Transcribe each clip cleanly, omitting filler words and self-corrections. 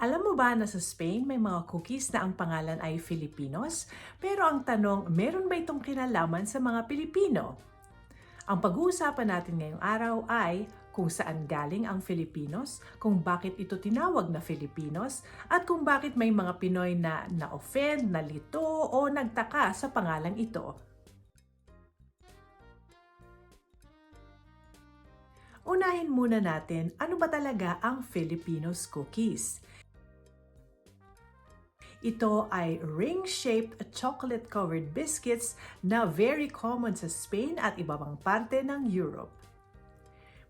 Alam mo ba na sa Spain may mga cookies na ang pangalan ay Filipinos? Pero ang tanong, meron ba itong kinalaman sa mga Pilipino? Ang pag-uusapan natin ngayong araw ay kung saan galing ang Filipinos, kung bakit ito tinawag na Filipinos, at kung bakit may mga Pinoy na na-offend, nalito o nagtaka sa pangalang ito. Unahin muna natin, ano ba talaga ang Filipinos cookies? Ito ay ring-shaped chocolate-covered biscuits na very common sa Spain at iba pang parte ng Europe.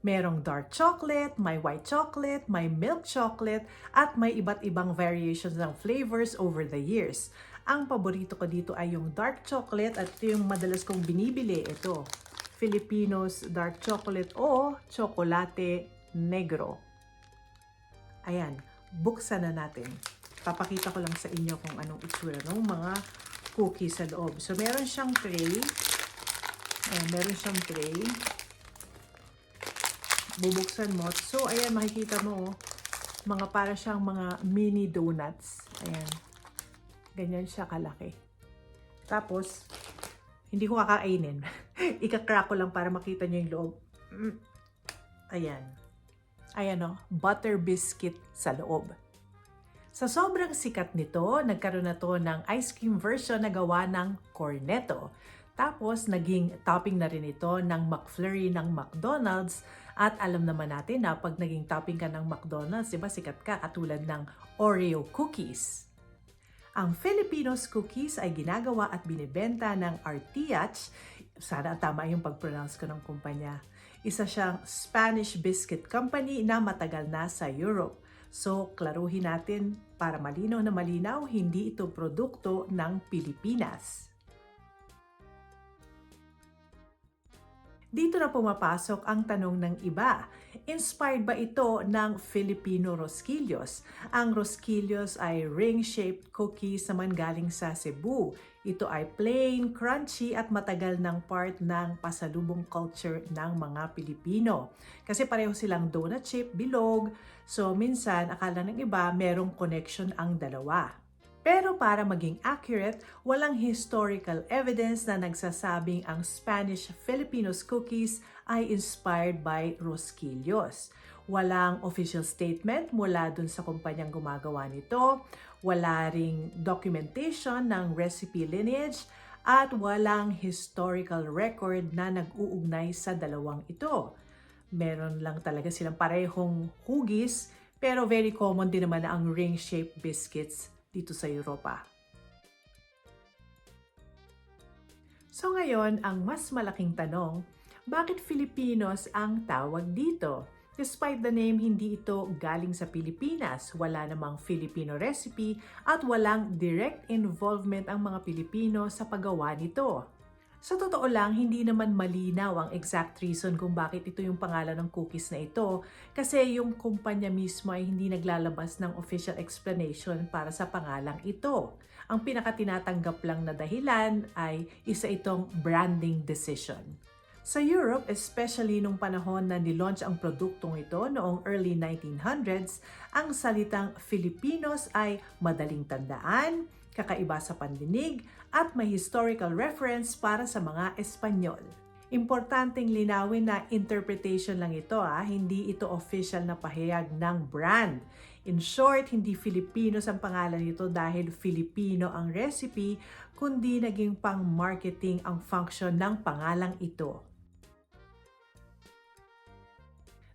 Merong dark chocolate, may white chocolate, may milk chocolate, at may iba't ibang variations ng flavors over the years. Ang paborito ko dito ay yung dark chocolate at ito yung madalas kong binibili. Ito, Filipinos dark chocolate o chocolate negro. Ayan, buksan na natin. Papakita ko lang sa inyo kung anong itsura ng mga cookies sa loob. So, meron siyang tray. Ayan, meron siyang tray. Bubuksan mo. So, ayan, makikita mo, mga para siyang mga mini donuts. Ayan. Ganyan siya kalaki. Tapos, hindi ko kakainin. Ika-crack ko lang para makita nyo yung loob. Ayan. Ayan o, butter biscuit sa loob. Sa sobrang sikat nito, nagkaroon na to ng ice cream version na gawa ng cornetto. Tapos, naging topping na rin ito ng McFlurry ng McDonald's. At alam naman natin na pag naging topping ka ng McDonald's, diba sikat ka katulad ng Oreo cookies. Ang Filipinos cookies ay ginagawa at binibenta ng Artiach. Sana tama yung pag-pronounce ko ng kumpanya. Isa siyang Spanish biscuit company na matagal na sa Europe. So, klaruhin natin para malinaw na malinaw, hindi ito produkto ng Pilipinas. Dito na pumapasok ang tanong ng iba. Inspired ba ito ng Filipino Rosquillos? Ang Rosquillos ay ring-shaped cookies naman galing sa Cebu. Ito ay plain, crunchy at matagal ng part ng pasalubong culture ng mga Pilipino. Kasi pareho silang donut shape, bilog. So minsan, akala ng iba, merong connection ang dalawa. Pero para maging accurate, walang historical evidence na nagsasabing ang Spanish Filipinos cookies ay inspired by Rosquillos. Walang official statement mula dun sa kumpanyang gumagawa nito, wala ring documentation ng recipe lineage, at walang historical record na nag-uugnay sa dalawang ito. Meron lang talaga silang parehong hugis, pero very common din naman na ang ring-shaped biscuits dito sa Europa. So ngayon, ang mas malaking tanong, bakit Filipinos ang tawag dito? Despite the name, hindi ito galing sa Pilipinas, wala namang Filipino recipe at walang direct involvement ang mga Pilipino sa paggawa nito. Sa totoo lang, hindi naman malinaw ang exact reason kung bakit ito yung pangalan ng cookies na ito kasi yung kumpanya mismo ay hindi naglalabas ng official explanation para sa pangalang ito. Ang pinakatinatanggap lang na dahilan ay isa itong branding decision. Sa Europe, especially nung panahon na nilaunch ang produktong ito noong early 1900s, ang salitang Filipinos ay madaling tandaan, kakaiba sa pandinig, at may historical reference para sa mga Espanyol. Importanteng linawin na interpretation lang ito, hindi ito official na pahayag ng brand. In short, hindi Filipinos ang pangalan nito dahil Filipino ang recipe, kundi naging pang-marketing ang function ng pangalang ito.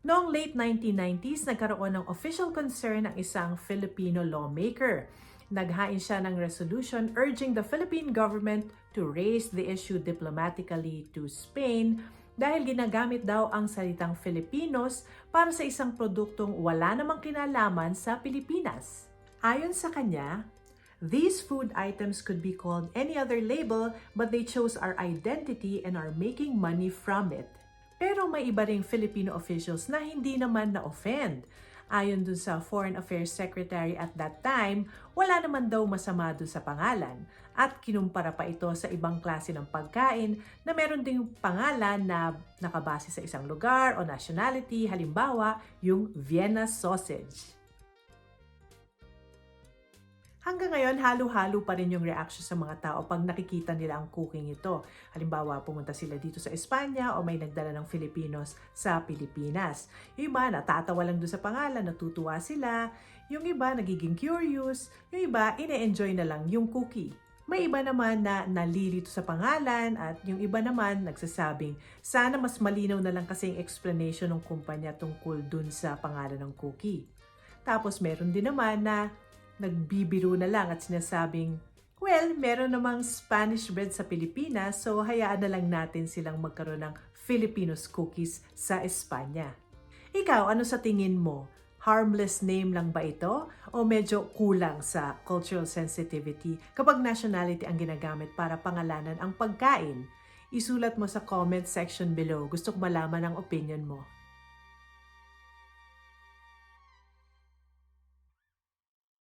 Noong late 1990s, nagkaroon ng official concern ng isang Filipino lawmaker. Naghain siya ng resolution urging the Philippine government to raise the issue diplomatically to Spain dahil ginagamit daw ang salitang Filipinos para sa isang produktong wala namang kinalaman sa Pilipinas. Ayon sa kanya, these food items could be called any other label but they chose our identity and are making money from it. Pero may iba ring Filipino officials na hindi naman na-offend. Ayon dun sa Foreign Affairs Secretary at that time, wala naman daw masama dun sa pangalan at kinumpara pa ito sa ibang klase ng pagkain na meron ding pangalan na nakabase sa isang lugar o nationality, halimbawa yung Vienna sausage. Hanggang ngayon, halo-halo pa rin yung reaction sa mga tao pag nakikita nila ang cooking ito. Halimbawa, pumunta sila dito sa Espanya o may nagdala ng Filipinos sa Pilipinas. Yung iba, natatawa lang doon sa pangalan, natutuwa sila. Yung iba, nagiging curious. Yung iba, ine-enjoy na lang yung cookie. May iba naman na nalilito sa pangalan at yung iba naman nagsasabing sana mas malinaw na lang kasi yung explanation ng kumpanya tungkol dun sa pangalan ng cookie. Tapos meron din naman na nagbibiro na lang at sinasabing, well, meron namang Spanish bread sa Pilipinas, so hayaan na lang natin silang magkaroon ng Filipinos cookies sa Espanya. Ikaw, ano sa tingin mo? Harmless name lang ba ito? O medyo kulang sa cultural sensitivity kapag nationality ang ginagamit para pangalanan ang pagkain? Isulat mo sa comment section below. Gusto ko malaman ang opinion mo.